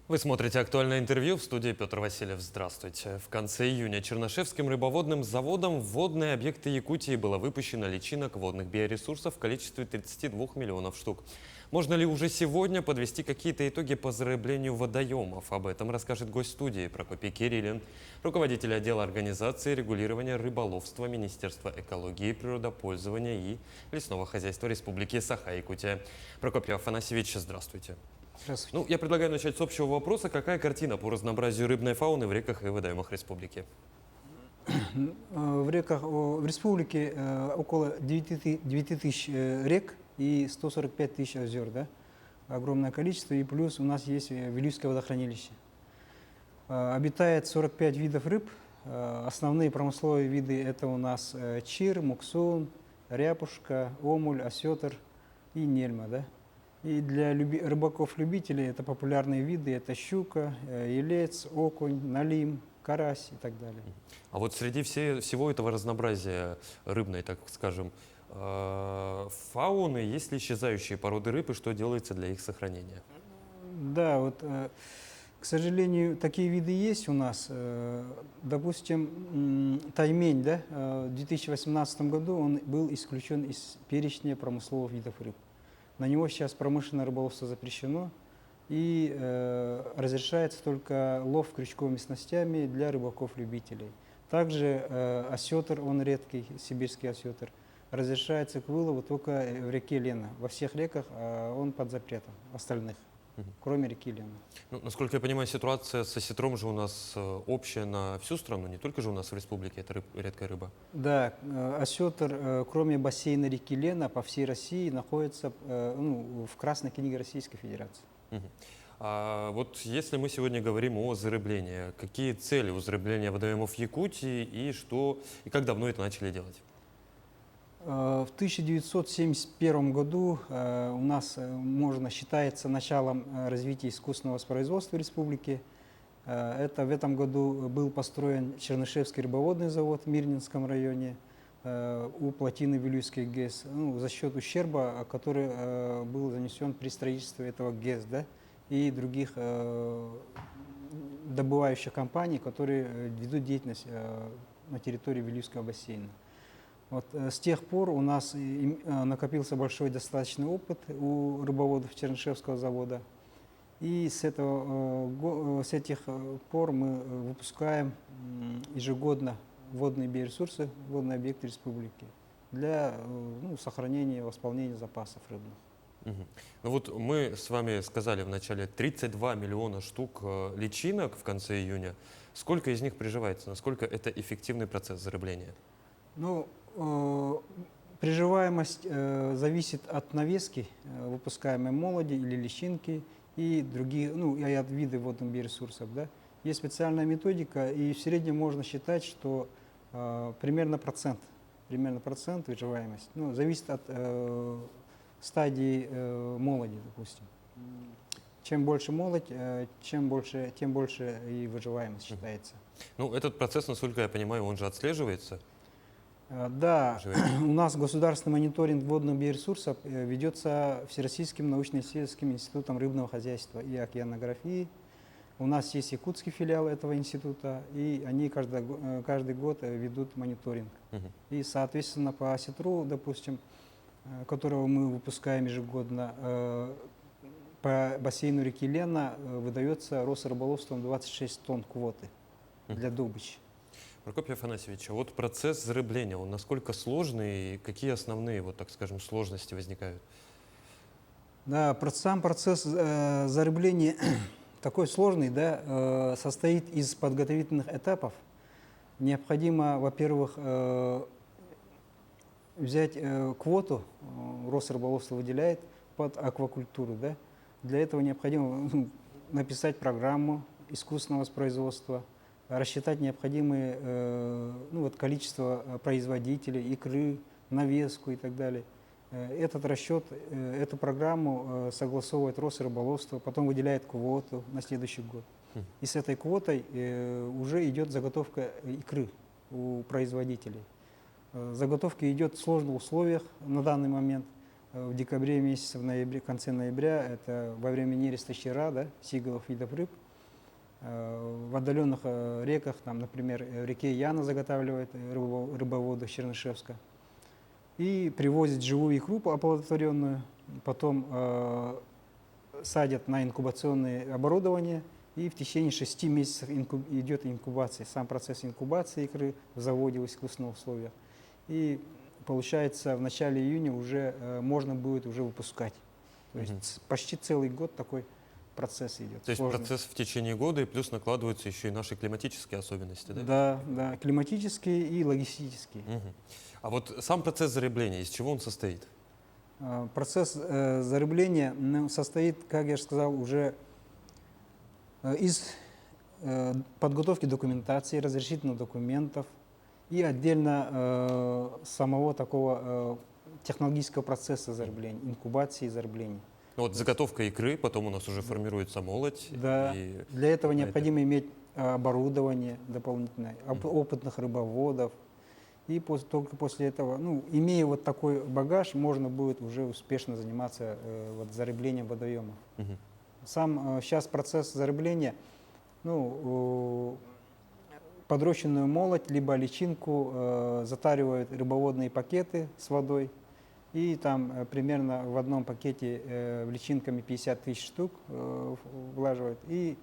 Вы смотрите «Актуальное интервью», в студии Петр Васильев. Здравствуйте. В конце июня Чернышевским рыбоводным заводом в водные объекты Якутии было выпущено личинок водных биоресурсов в количестве 32 миллионов штук. Можно ли уже сегодня подвести какие-то итоги по зарыблению водоемов? Об этом расскажет гость студии Прокопий Кириллин, руководитель отдела организации регулирования рыболовства Министерства экологии, природопользования и лесного хозяйства Республики Саха-Якутия. Прокопий Афанасьевич, здравствуйте. Здравствуйте. Ну, я предлагаю начать с общего вопроса. Какая картина по разнообразию рыбной фауны в реках и водоемах республики? В реках, в республике около 9 тысяч рек и 145 тысяч озер, да? Огромное количество, и плюс у нас есть Вилюйское водохранилище. Обитает 45 видов рыб. Основные промысловые виды это у нас чир, муксун, ряпушка, омуль, осетр и нельма, да? И для рыбаков-любителей это популярные виды, это щука, елец, окунь, налим, карась и так далее. А вот среди всего этого разнообразия рыбной, так скажем, фауны, есть ли исчезающие породы рыб и что делается для их сохранения? Да, вот, к сожалению, такие виды есть у нас. Допустим, таймень, да, в 2018 году он был исключен из перечня промысловых видов рыб. На него сейчас промышленное рыболовство запрещено и разрешается только лов крючковыми снастями для рыбаков-любителей. Также осетр, он редкий, сибирский осетр, разрешается к вылову только в реке Лена. Во всех реках он под запретом, остальных, кроме реки Лена. Ну, насколько я понимаю, ситуация с осетром же у нас общая на всю страну, не только же у нас в республике это редкая рыба. Да, осетр, кроме бассейна реки Лена, по всей России находится в Красной книге Российской Федерации. А вот если мы сегодня говорим о зарыблении, какие цели у зарыбления водоемов Якутии и как давно это начали делать? В 1971 году у нас считается началом развития искусственного воспроизводства республики. В этом году был построен Чернышевский рыбоводный завод в Мирнинском районе у плотины Вилюйской ГЭС, за счет ущерба, который был занесен при строительстве этого ГЭС, да, и других добывающих компаний, которые ведут деятельность на территории Вилюйского бассейна. Вот, с тех пор у нас накопился большой достаточный опыт у рыбоводов Чернышевского завода. И с этих пор мы выпускаем ежегодно водные биоресурсы, водные объекты республики для сохранения и восполнения запасов рыбных. Ну вот мы с вами сказали в начале 32 миллиона штук личинок в конце июня. Сколько из них приживается? Насколько это эффективный процесс зарыбления? Приживаемость зависит от навески, выпускаемой молоди или личинки и другие, и от вида водных биоресурсов. Да? Есть специальная методика, и в среднем можно считать, что примерно процент выживаемости. Зависит от стадии молоди, допустим. Чем больше молодь, тем больше и выживаемость считается. Ну, этот процесс, насколько я понимаю, он же отслеживается? Да, у нас государственный мониторинг водных биоресурсов ведется Всероссийским научно-исследовательским институтом рыбного хозяйства и океанографии. У нас есть якутский филиал этого института, и они каждый год ведут мониторинг. И, соответственно, по осетру, допустим, которого мы выпускаем ежегодно, по бассейну реки Лена выдается Росрыболовством 26 тонн квоты для добычи. Прокопий Афанасьевич, а вот процесс зарыбления, он насколько сложный и какие основные, вот так скажем, сложности возникают? Да, сам процесс зарыбления такой сложный, да, состоит из подготовительных этапов. Необходимо, во-первых, взять квоту, Росрыболовство выделяет под аквакультуру, да. Для этого необходимо написать программу искусственного воспроизводства, рассчитать необходимое количество производителей, икры, навеску и так далее. Этот расчет, эту программу согласовывает Росрыболовство, потом выделяет квоту на следующий год. И с этой квотой уже идет заготовка икры у производителей. Заготовка идет в сложных условиях на данный момент. в декабре месяце, в ноябре, конце ноября, это во время нереста щера, да, сигалов видов рыб. В отдаленных реках, там, например, в реке Яна заготавливают рыбоводы Чернышевска. И привозят живую икру оплодотворенную, потом садят на инкубационное оборудование, и в течение 6 месяцев идет инкубация, сам процесс инкубации икры в заводе в искусственных условиях. И получается, в начале июня уже можно будет уже выпускать. То есть почти целый год такой процесс идет. То есть сложный. процесс в течение года, и плюс накладываются еще и наши климатические особенности, да? Да, да, климатические и логистические. Мгм. А вот сам процесс зарыбления, из чего он состоит? Процесс зарыбления состоит, как я же сказал, уже из подготовки документации, разрешительных документов и отдельно самого такого технологического процесса зарыбления, инкубации и зарыбления. Ну, вот заготовка икры, потом у нас уже формируется молоть. Да, И для этого на необходимо иметь оборудование дополнительное, опытных рыбоводов. И только после этого, ну, имея вот такой багаж, можно будет уже успешно заниматься вот, зарыблением водоемов. Мгм. Сам сейчас процесс зарыбления, ну, подрощенную молоть, либо личинку затаривают рыбоводные пакеты с водой. И там примерно в одном пакете личинками 50 тысяч штук влаживают. И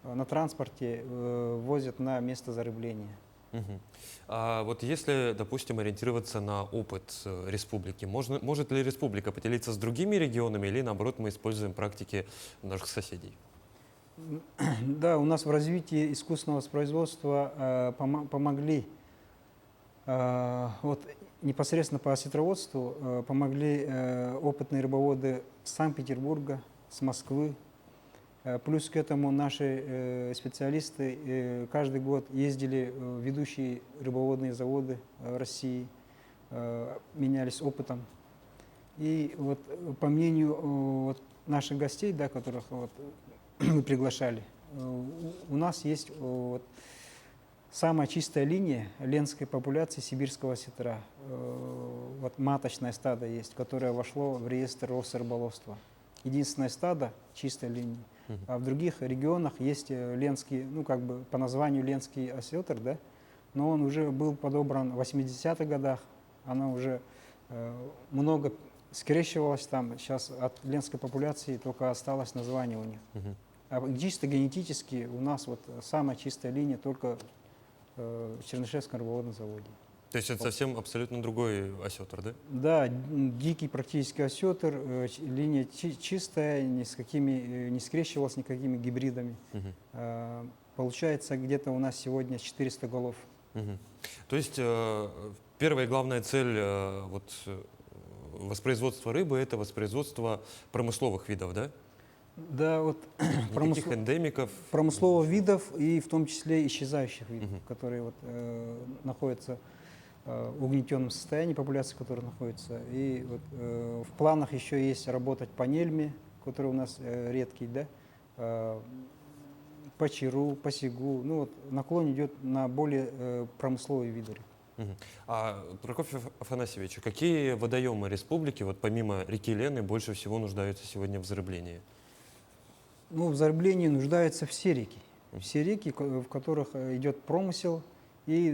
на транспорте возят на место зарыбления. Мгм. А вот если, допустим, ориентироваться на опыт республики, может ли республика поделиться с другими регионами или, наоборот, мы используем практики наших соседей? Да, у нас в развитии искусственного воспроизводства помогли, вот непосредственно по осетроводству помогли опытные рыбоводы с Санкт-Петербурга, с Москвы. Плюс к этому наши специалисты каждый год ездили в ведущие рыбоводные заводы в России, менялись опытом. И вот по мнению вот наших гостей, да, которых вот, мы приглашали, у нас есть вот самая чистая линия ленской популяции сибирского осетра. Вот маточное стадо есть, которое вошло в реестр Росрыболовства. Единственное стадо чистой линии. А в других регионах есть ленский, ну как бы по названию ленский осетр, да, но он уже был подобран в 80-х годах, она уже много скрещивалась там, сейчас от ленской популяции только осталось название у них. Мгм. А чисто генетически у нас вот самая чистая линия только в Чернышевском рыбоводном заводе. То есть это совсем абсолютно другой осетр, да? Да, дикий практически осетр, линия чистая, не скрещивалась никакими гибридами. Мгм. Получается, где-то у нас сегодня 400 голов. Мгм. То есть первая и главная цель воспроизводства рыбы – это воспроизводство промысловых видов, да? Да, вот Никаких эндемиков. промысловых видов и в том числе исчезающих видов, Мгм. которые вот, находятся в угнетенном состоянии, популяции, которые находятся. И вот, в планах еще есть работать по нельме, который у нас редкий, да, по чиру, по сигу. Ну, вот, наклон идет на более промысловые виды рыб. Мгм. А, Прокофьев Афанасьевич, какие водоемы республики, вот помимо реки Лены, больше всего нуждаются сегодня в зарыблении? Ну, в зарыблении нуждаются все реки. Все реки, в которых идет промысел и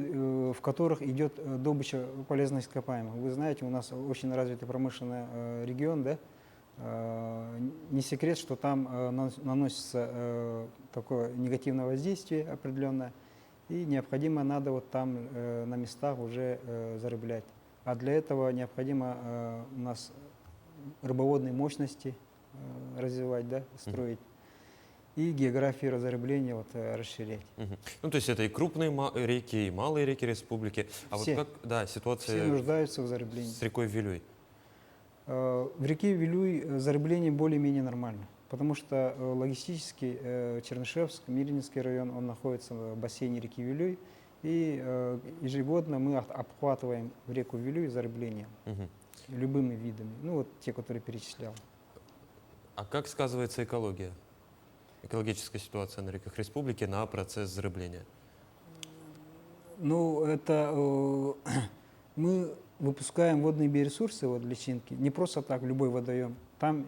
в которых идет добыча полезных ископаемых. Вы знаете, у нас очень развитый промышленный регион, да? Не секрет, что там наносится такое негативное воздействие определенное, и необходимо надо вот там на местах уже зарыблять. А для этого необходимо у нас рыбоводные мощности развивать, да, строить, и географию разрыбления вот, расширять. Мгм. Ну, то есть это и крупные реки, и малые реки республики. А Все. вот как, да, Все ситуация нуждаются в зарыблении. с рекой Вилюй? В реке Вилюй зарыбление более-менее нормально, потому что логистически Чернышевск, Мирнинский район, он находится в бассейне реки Вилюй, и ежегодно мы обхватываем реку Вилюй зарыблением Мгм. любыми видами, ну вот те, которые перечислял. А как сказывается экология? Экологическая ситуация на реках республики на процесс зарыбления? Ну, это мы выпускаем водные биоресурсы, вот личинки, не просто так, в любой водоем. Там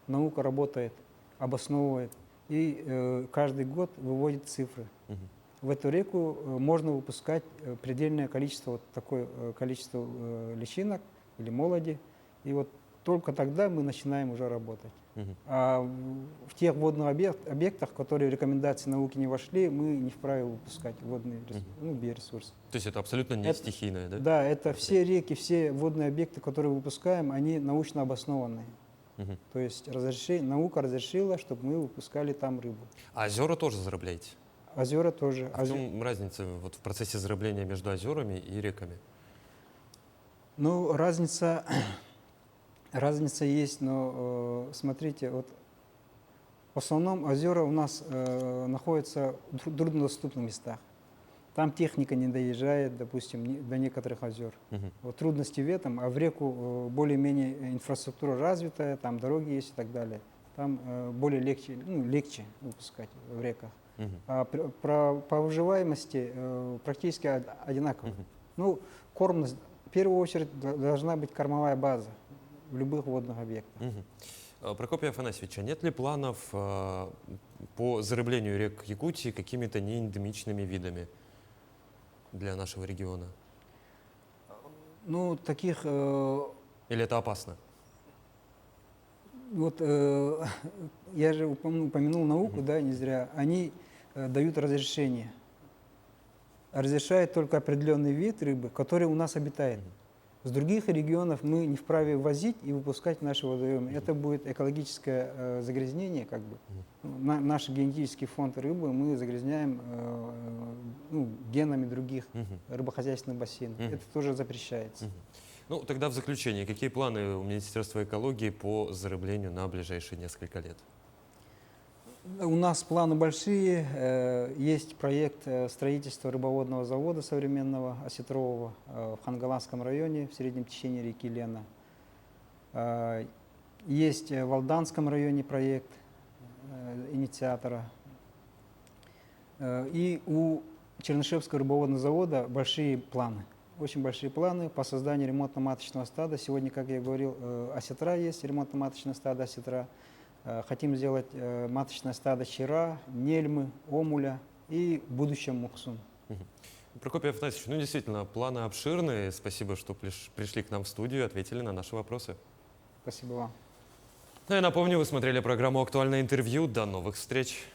наука работает, обосновывает и каждый год выводит цифры. Мгм. В эту реку можно выпускать предельное количество, вот такое количество личинок или молоди. И вот только тогда мы начинаем уже работать. Мгм. А в тех водных объектах, которые в рекомендации науки не вошли, мы не вправе выпускать водные биоресурсы. То есть это абсолютно не Это- стихийное, да? Да, это все реки, все водные объекты, которые выпускаем, они научно обоснованные. Мгм. То есть наука разрешила, чтобы мы выпускали там рыбу. А озера тоже зарабляете? Озера тоже. А в чем разница вот в процессе зарабления между озерами и реками? Ну, разница есть, но смотрите, вот в основном озера у нас находятся в труднодоступных местах. Там техника не доезжает, допустим, до некоторых озер. Мгм. Вот трудности в этом, а в реку более-менее инфраструктура развитая, там дороги есть и так далее. Там более легче выпускать в реках. Мгм. А по выживаемости практически одинаково. Мгм. Ну, кормность, в первую очередь, должна быть кормовая база в любых водных объектах. Мгм. Прокопий Афанасьевич, а нет ли планов по зарыблению рек Якутии какими-то неэндемичными видами для нашего региона? Ну, таких, Или это опасно? вот я же упомянул науку, да, не зря, они дают разрешение. Разрешает только определенный вид рыбы, который у нас обитает. С других регионов мы не вправе возить и выпускать в наши водоемы. Это будет экологическое загрязнение, как бы. Наш генетический фонд рыбы мы загрязняем генами других Мгм. рыбохозяйственных бассейнов. Мгм. Это тоже запрещается. Мгм. Ну, тогда в заключение, какие планы у Министерства экологии по зарыблению на ближайшие несколько лет? У нас планы большие. Есть проект строительства рыбоводного завода современного, осетрового, в Хангаланском районе, в среднем течении реки Лена. Есть в Алданском районе проект инициатора. И у Чернышевского рыбоводного завода большие планы. Очень большие планы по созданию ремонтно-маточного стада. Сегодня, как я говорил, осетра есть, ремонтно-маточное стадо осетра. Хотим сделать маточное стадо чера, нельмы, омуля и в будущем муксун. Прокопий Афанасьевич, ну действительно, планы обширные. Спасибо, что пришли к нам в студию и ответили на наши вопросы. Спасибо вам. Ну, я напомню, вы смотрели программу «Актуальное интервью». До новых встреч!